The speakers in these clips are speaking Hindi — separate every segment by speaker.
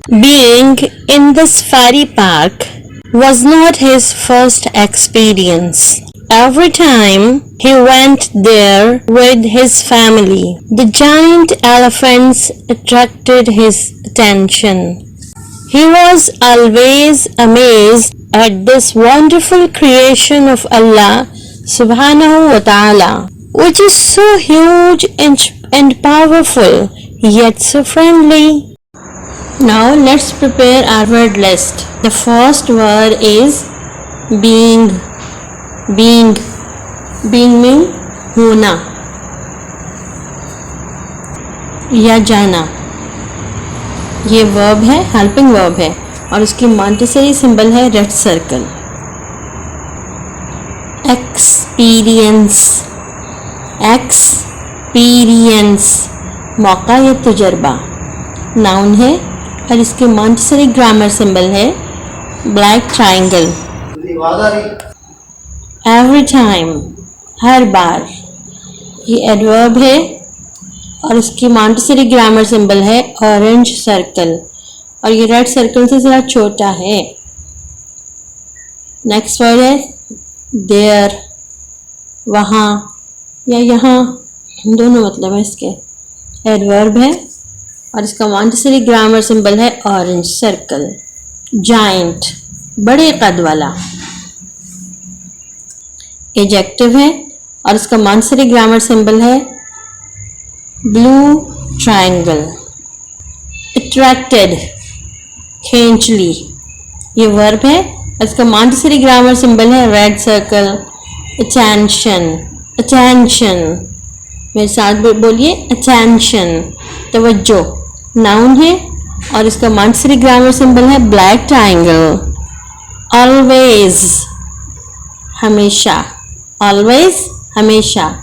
Speaker 1: Being in the safari park was not his first experience. Every time he went there with his family, the giant elephants attracted his attention. He was always amazed at this wonderful creation of Allah subhanahu wa ta'ala, which is so huge and powerful, yet so friendly. Now let's prepare our word list. The first word is being. Being mean होना या जाना. ये वर्ब है, हेल्पिंग वर्ब है और उसकी मॉन्टेसरी सिंबल है रेड सर्कल. एक्सपीरियंस मौका या तजुर्बा नाउन है और इसकी मॉन्टेसरी ग्रामर सिंबल है ब्लैक ट्राइंगल. एवरी टाइम हर बार ये एडवर्ब है और इसकी मॉन्टेसरी ग्रामर सिंबल है ऑरेंज सर्कल और ये रेड सर्कल से ज़रा छोटा है. नेक्स्ट वर्ड है देयर, वहाँ या यहाँ, दोनों मतलब है इसके. एडवर्ब है और इसका मॉन्टेसरी ग्रामर सिंबल है ऑरेंज सर्कल. जाइंट बड़े कद वाला. एडजेक्टिव है और इसका मॉन्टेसरी ग्रामर सिंबल है ब्लू ट्रायंगल. अट्रैक्टेड खींच ली, ये वर्ब है और इसका मॉन्टेसरी ग्रामर सिंबल है रेड सर्कल. अटेंशन मेरे साथ बोलिए अटेंशन, तवज्जो नाउन है और इसका मॉन्टेसरी ग्रामर सिंबल है ब्लैक ट्रायंगल. ऑलवेज हमेशा, ऑलवेज हमेशा,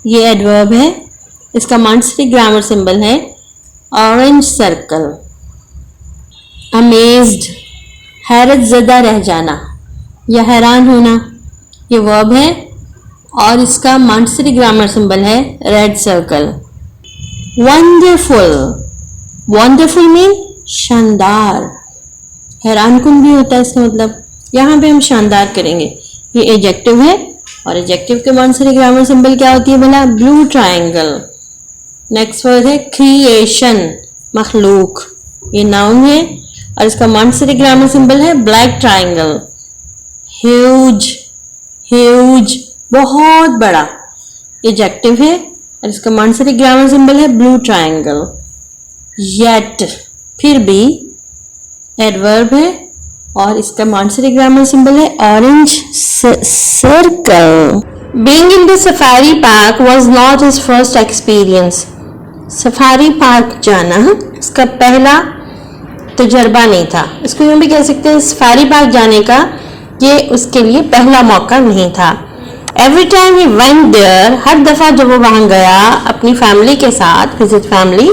Speaker 1: ये एडवर्ब है. इसका मॉन्टेसरी ग्रामर सिंबल है ऑरेंज सर्कल. अमेज्ड हैरत ज़दा रह जाना या हैरान होना, ये वर्ब है और इसका मॉन्टेसरी ग्रामर सिंबल है रेड सर्कल. वंडरफुल मीन शानदार, हैरान कुन भी होता है इसका मतलब. यहाँ पे हम शानदार करेंगे. ये एडजेक्टिव है और एडजेक्टिव के मॉन्टेसरी ग्रामर सिंबल क्या होती है भला? Blue triangle. नेक्स्ट वर्ड है क्रिएशन, मखलूक, ये नाउन है और इसका मॉन्टेसरी ग्रामर सिंबल है ब्लैक ट्रायंगल. ह्यूज बहुत बड़ा, एडजेक्टिव है और इसका मॉन्टेसरी ग्रामर सिंबल है ब्लू ट्रायंगल. येट फिर भी, एडवर्ब है और इसका मॉन्टेसरी ग्रामर सिंबल है orange circle. Being in the safari park was not his first experience. Safari park जाना इसका पहला तजर्बा नहीं था. इसको यूँ भी कह सकते हैं सफारी पार्क जाने का ये उसके लिए पहला मौका नहीं था. Every time he went there, हर दफ़ा जब वो वहाँ गया अपनी फैमिली के साथ, visit family,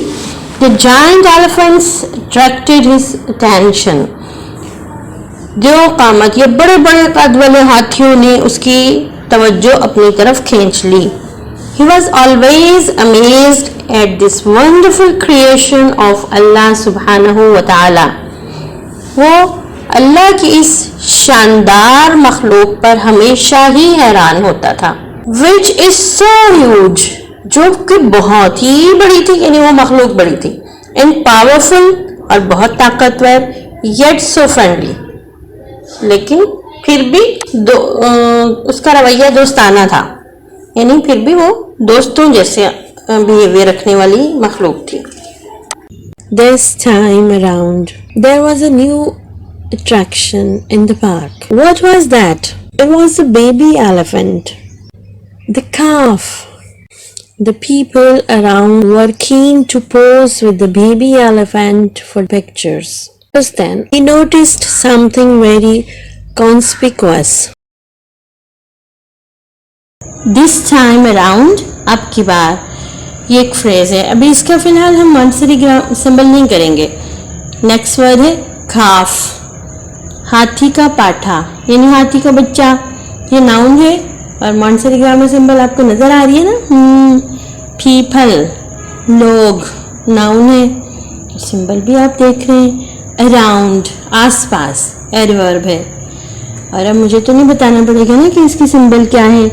Speaker 1: the giant elephants attracted his attention. जो कामत ये बड़े बड़े कद वाले हाथियों ने उसकी तवज्जो अपनी तरफ खींच ली. He was always amazed at this wonderful creation of Allah subhanahu wa ta'ala. वो अल्लाह की इस शानदार मखलूक पर हमेशा ही हैरान होता था. Which is so huge, जो कि बहुत ही बड़ी थी, यानी वो मखलूक बड़ी थी. And powerful और बहुत ताकतवर, yet so friendly, लेकिन फिर भी उसका रवैया दोस्ताना था, यानी फिर भी वो दोस्तों जैसे बिहेवियर रखने वाली मखलूक थी. This time around there was a new attraction in the park. What was that? It was a baby elephant, the calf. The people around were keen to pose with the baby elephant for pictures. Just then he noticed something very conspicuous. This time around, अब की बार, ये एक फ्रेज है. अभी इसका फिलहाल हम मॉन्टेसरी सिंबल नहीं करेंगे. नेक्स्ट वर्ड है खाफ, हाथी का पाठा, यानी हाथी का बच्चा. ये नाउन है और मॉन्टेसरी ग्रामर सिंबल आपको नजर आ रही है ना. पीपल लोग नाउन है, सिंबल भी आप देख रहे हैं, अराउंड, आसपास, एडवर्ब है। और अब मुझे तो नहीं बताना पड़ेगा ना कि इसकी सिंबल क्या है।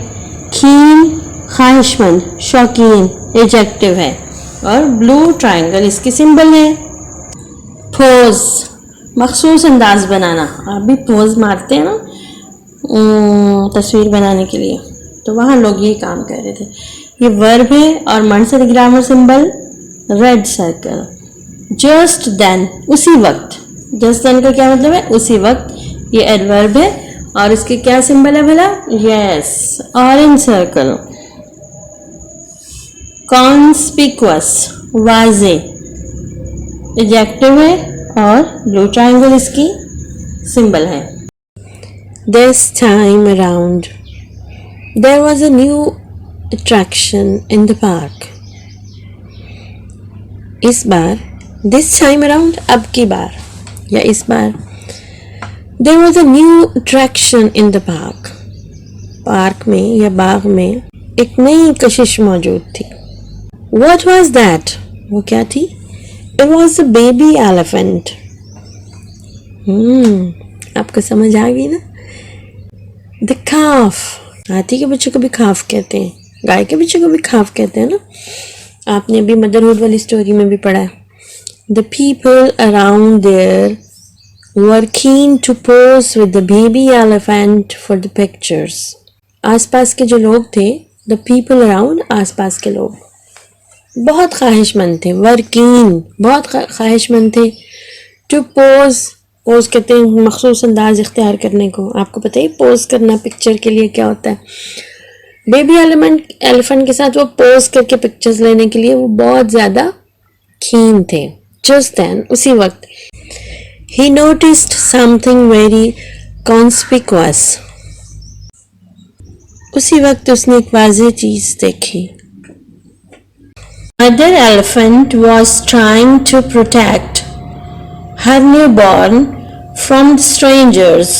Speaker 1: खीन, ख्वाहिशमंद, शौकीन, एडजेक्टिव है। और ब्लू ट्रायंगल इसकी सिंबल है। पोज, मखसूस अंदाज बनाना। आप भी पोज मारते हैं ना तस्वीर बनाने के लिए, तो वहाँ लोग ये काम कर रहे थे। ये वर्ब है और mercer grammar symbol red circle. Just then, उसी वक्त। जस्ट देन का क्या मतलब है? उसी वक्त। ये एडवर्ब है और इसके क्या सिंबल है भला? Yes, orange circle. कॉन्स्पिक्वस, वाजे, एडजेक्टिव है और ब्लू ट्रायंगल इसकी सिंबल है। This time around, there was a new attraction in the park. इस बार, this time around, अब की बार या इस बार, there was a new attraction in the park. Park में या बाग में एक नई कशिश मौजूद थी। What was that? वो क्या थी? It was a baby elephant. आपको समझ आ गई ना? The calf. हाथी के बच्चों को भी calf कहते हैं, गाय के बच्चों को भी calf कहते हैं ना। आपने अभी मदरहुड वाली स्टोरी में भी पढ़ा है। The people around there were keen to pose with the baby elephant for the pictures. आसपास के जो लोग थे, the people around, आसपास के लोग बहुत ख्वाहिशमंद थे। were keen, बहुत ख्वाहिशमंद थे। to pose, पोज कहते हैं मखसूस अंदाज इख्तियार करने को। आपको पता है पोज करना पिक्चर के लिए क्या होता है। बेबी एलिफेंट के साथ वो पोज करके पिक्चर्स लेने के लिए वो बहुत ज़्यादा कीन थे। जस्ट देन, उसी वक्त, he noticed something very conspicuous, उसी वक्त उसने एक वाज़ेह चीज़ देखी। Mother elephant was trying to protect her newborn from strangers.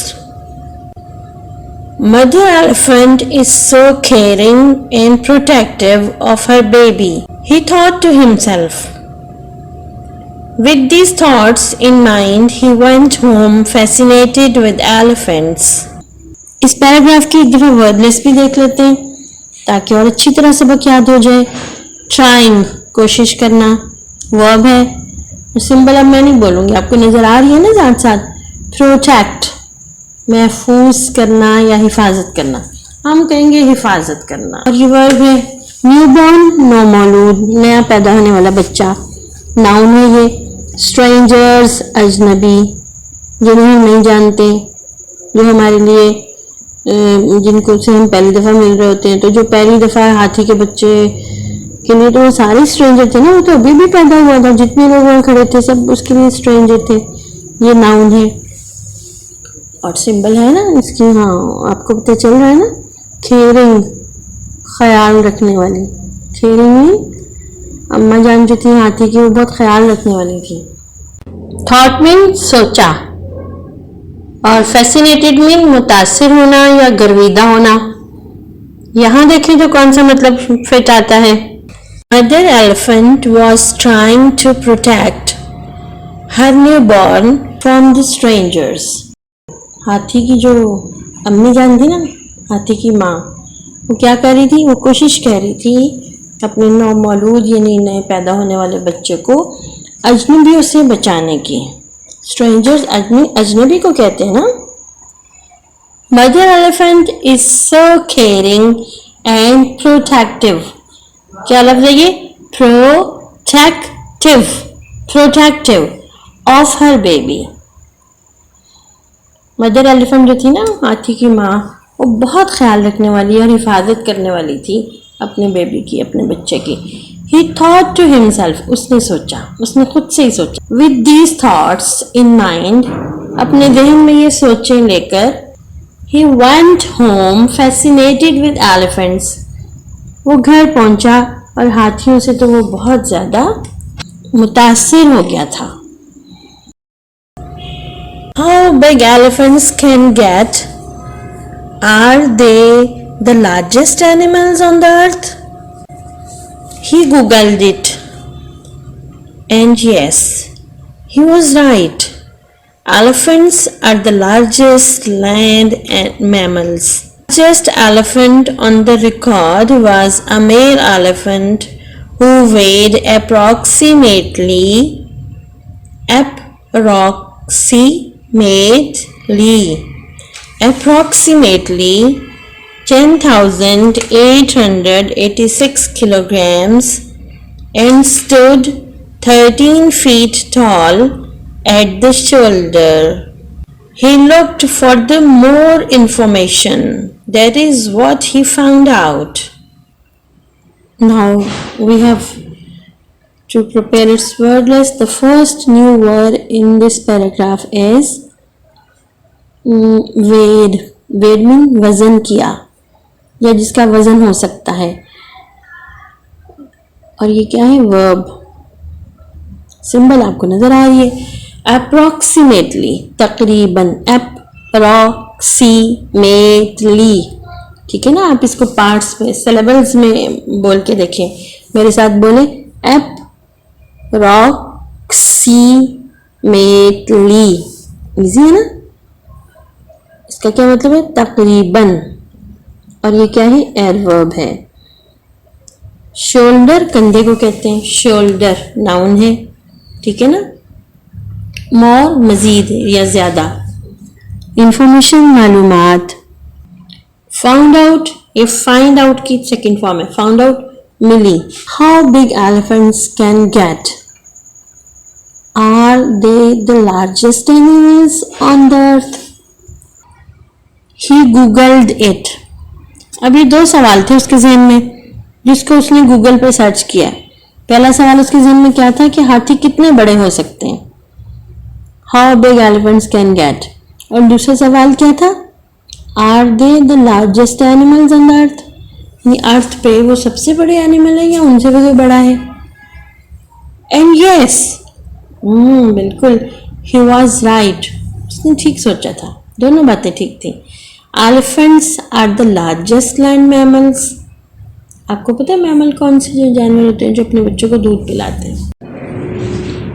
Speaker 1: Mother elephant is so caring and protective of her baby, he thought to himself. With these thoughts in mind, he went home fascinated with elephants. इस पैराग्राफ की एक दफ़ा वर्डलेस भी देख लेते हैं ताकि और अच्छी तरह सबक याद हो जाए। Trying, कोशिश करना, वर्ब है। सिंबल अब मैं नहीं बोलूँगी, आपको नज़र आ रही है ना साथ साथ। प्रोटेक्ट, महफूज करना या हिफाजत करना, हम कहेंगे हिफाजत करना। और ये वर्ब है। न्यूबॉर्न, नौमौलूद, नया पैदा होने वाला बच्चा। नाउन है ये। स्ट्रेंजर्स, अजनबी, जिन्हें हम नहीं जानते, जो हमारे लिए जिनको से हम पहली दफ़ा मिल रहे होते हैं। तो जो पहली दफ़ा हाथी के बच्चे के लिए तो वो सारे स्ट्रेंजर थे ना, वो तो अभी भी पैदा हुआ था। जितने लोग वहाँ खड़े थे सब उसके लिए स्ट्रेंजर थे। ये नाउन है और सिंबल है ना इसकी। हाँ, आपको पता चल रहा है ना। केयरिंग, ख्याल रखने वाली। केयरिंग में अम्मा जान जो थी हाथी की, वो बहुत ख्याल रखने वाली थी। थॉट मीन सोचा, और फैसिनेटेड मीन मुतासिर होना या गर्विदा होना। यहाँ देखें तो कौन सा मतलब फिट आता है। Mother elephant was trying to protect her newborn from the strangers. हाथी की जो अम्मी जान थी ना, हाथी की माँ, वो क्या कर रही थी? वो कोशिश कर रही थी अपने नौमौलूद यानी नए पैदा होने वाले बच्चे को अजनबियों से बचाने की। स्ट्रेंजर्स अजनबी को कहते हैं ना। Mother elephant is so caring and protective. क्या लफ्ज़ है ये? Protective, protective of her baby. Mother elephant जो थी ना, हाथी की माँ, वो बहुत ख्याल रखने वाली और हिफाजत करने वाली थी अपने बेबी की, अपने बच्चे की। He thought to himself, उसने सोचा, उसने खुद से ही सोचा। With these thoughts in mind, अपने जहन में ये सोचें लेकर, he went home fascinated with elephants. वो घर पहुंचा और हाथियों से तो वो बहुत ज़्यादा मुतासिर हो गया था। How big elephants can get? Are they the largest animals on the earth? He googled it, and yes, He was right. Elephants are the largest land mammals. Largest elephant on the record was a male elephant who weighed approximately 10,886 kilograms and stood 13 feet tall at the shoulder. He looked for the more information. That is what he found out. Now we have to prepare its word list. The first new word in this paragraph is weighed. Weighed means वजन किया या जिसका वजन हो सकता है. और ये क्या है? वर्ब. सिंबल आपको नजर आ रही है. अप्रोक्सीमेटली, तकरीबन. अप्रोक्सीमेटली, ठीक है ना. आप इसको पार्ट्स में, सिलेबल्स में बोल के देखें. मेरे साथ बोले अप्रोक्सीमेटली. इजी है ना. इसका क्या मतलब है? तकरीबन. और ये क्या है? एडवर्ब है. शोल्डर, कंधे को कहते हैं. शोल्डर नाउन है, ठीक है ना. मोर, मजीद या ज्यादा. इंफॉर्मेशन, मालूमात. फाउंड आउट, ये फाइंड आउट की सेकेंड फॉर्म है. फाउंड आउट, मिली. How big elephants can get. Are they the largest animals on the earth. He googled it. अब ये दो सवाल थे उसके जहन में जिसको उसने गूगल पे सर्च किया. पहला सवाल उसके जहन में क्या था कि हाथी कितने बड़े हो सकते हैं. How big elephants can get. और दूसरा सवाल क्या था? Are they the largest animals on the earth. Earth पे वो सबसे बड़े एनिमल है या उनसे भी कोई बड़ा है. एंड यस, बिल्कुल, ही वॉज राइट. उसने ठीक सोचा था. दोनों बातें ठीक थी. Elephants are the largest land mammals. आपको पता है मैमल कौन से जो जानवर होते हैं जो अपने बच्चों को दूध पिलाते हैं.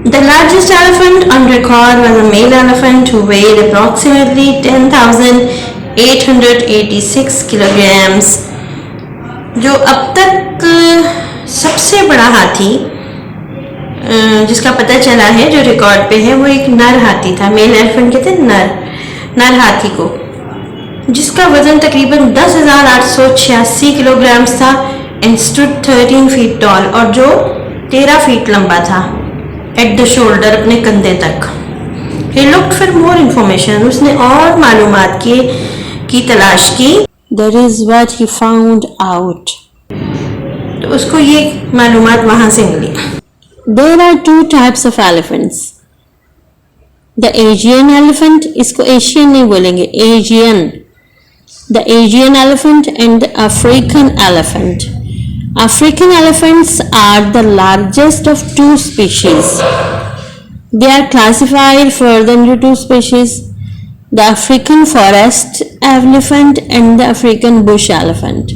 Speaker 1: The largest elephant on record was a male elephant who weighed approximately 10,886 kilograms. जो अब तक सबसे बड़ा हाथी जिसका पता चला है, जो रिकॉर्ड पे है, वो एक नर हाथी था. मेल एलिफेंट कहते हैं नर हाथी को, जिसका वजन तकरीबन 10,886 किलोग्राम था. एंड स्टूड 13 फीट टॉल, और जो 13 फीट लंबा था. एट द शोल्डर, अपने कंधे तक. He looked for more information, उसने और मालूमात की तलाश की. That is what he found out. तो उसको ये मालूमात वहां से मिली. There are two types of elephants. The Asian elephant, इसको एशियन नहीं बोलेंगे, Asian. The Asian elephant and the African elephant. African elephants are the largest of two species. They are classified further into two species, the African forest elephant and the African bush elephant.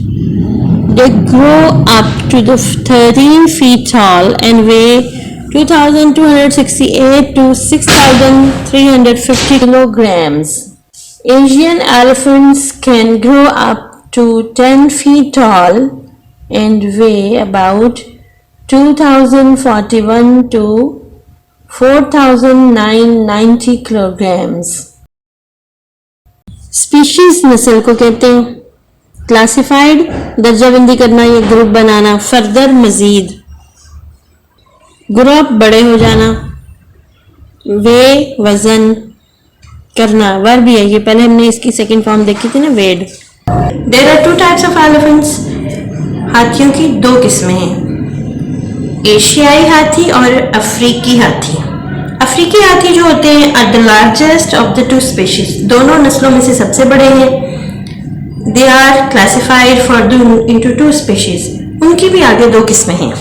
Speaker 1: They grow up to the 13 feet tall and weigh 2,268 to 6,350 kilograms. Asian elephants can grow up to 10 feet tall and weigh about 2,041 to 4,990 kilograms. Species नस्ल को कहते हैं. क्लासिफाइड, दर्जाबंदी करना, ये ग्रुप बनाना. फर्दर, मजीद. ग्रुप, बड़े हो जाना. वे, वजन करना. वर्ब भी है ये, पहले हमने इसकी सेकंड फॉर्म देखी थी ना, वेड. There are two types of elephants. हाथियों की दो किस्में हैं, एशियाई हाथी और अफ्रीकी हाथी. अफ्रीकी हाथी जो होते हैं are the largest of the two species. दोनों नस्लों में से सबसे बड़े हैं. They are classified further into two species. उनकी भी आगे दो किस्में हैं,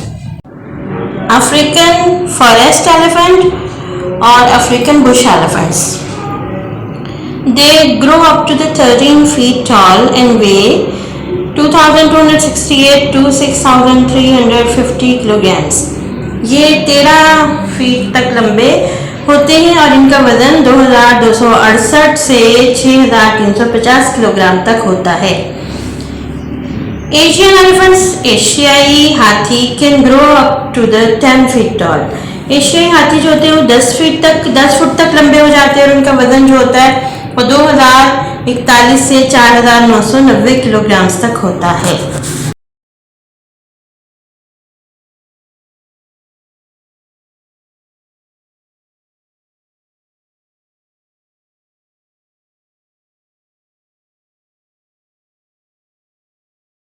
Speaker 1: अफ्रीकन फॉरेस्ट एलिफेंट और African bush elephants. They grow up to the 13 feet tall and weigh 2,268 to 6,350 kilograms. ये 13 फीट तक लंबे होते हैं और इनका वजन 2268 से 6350 किलोग्राम तक होता है। एशियन एलिफेंट्स, एशियाई हाथी can grow up to the 10 feet tall. एशियाई हाथी जो होते हैं वो 10 फुट तक लंबे हो जाते हैं और उनका वजन जो होता है वो 2041 से 4990 किलोग्राम तक होता है।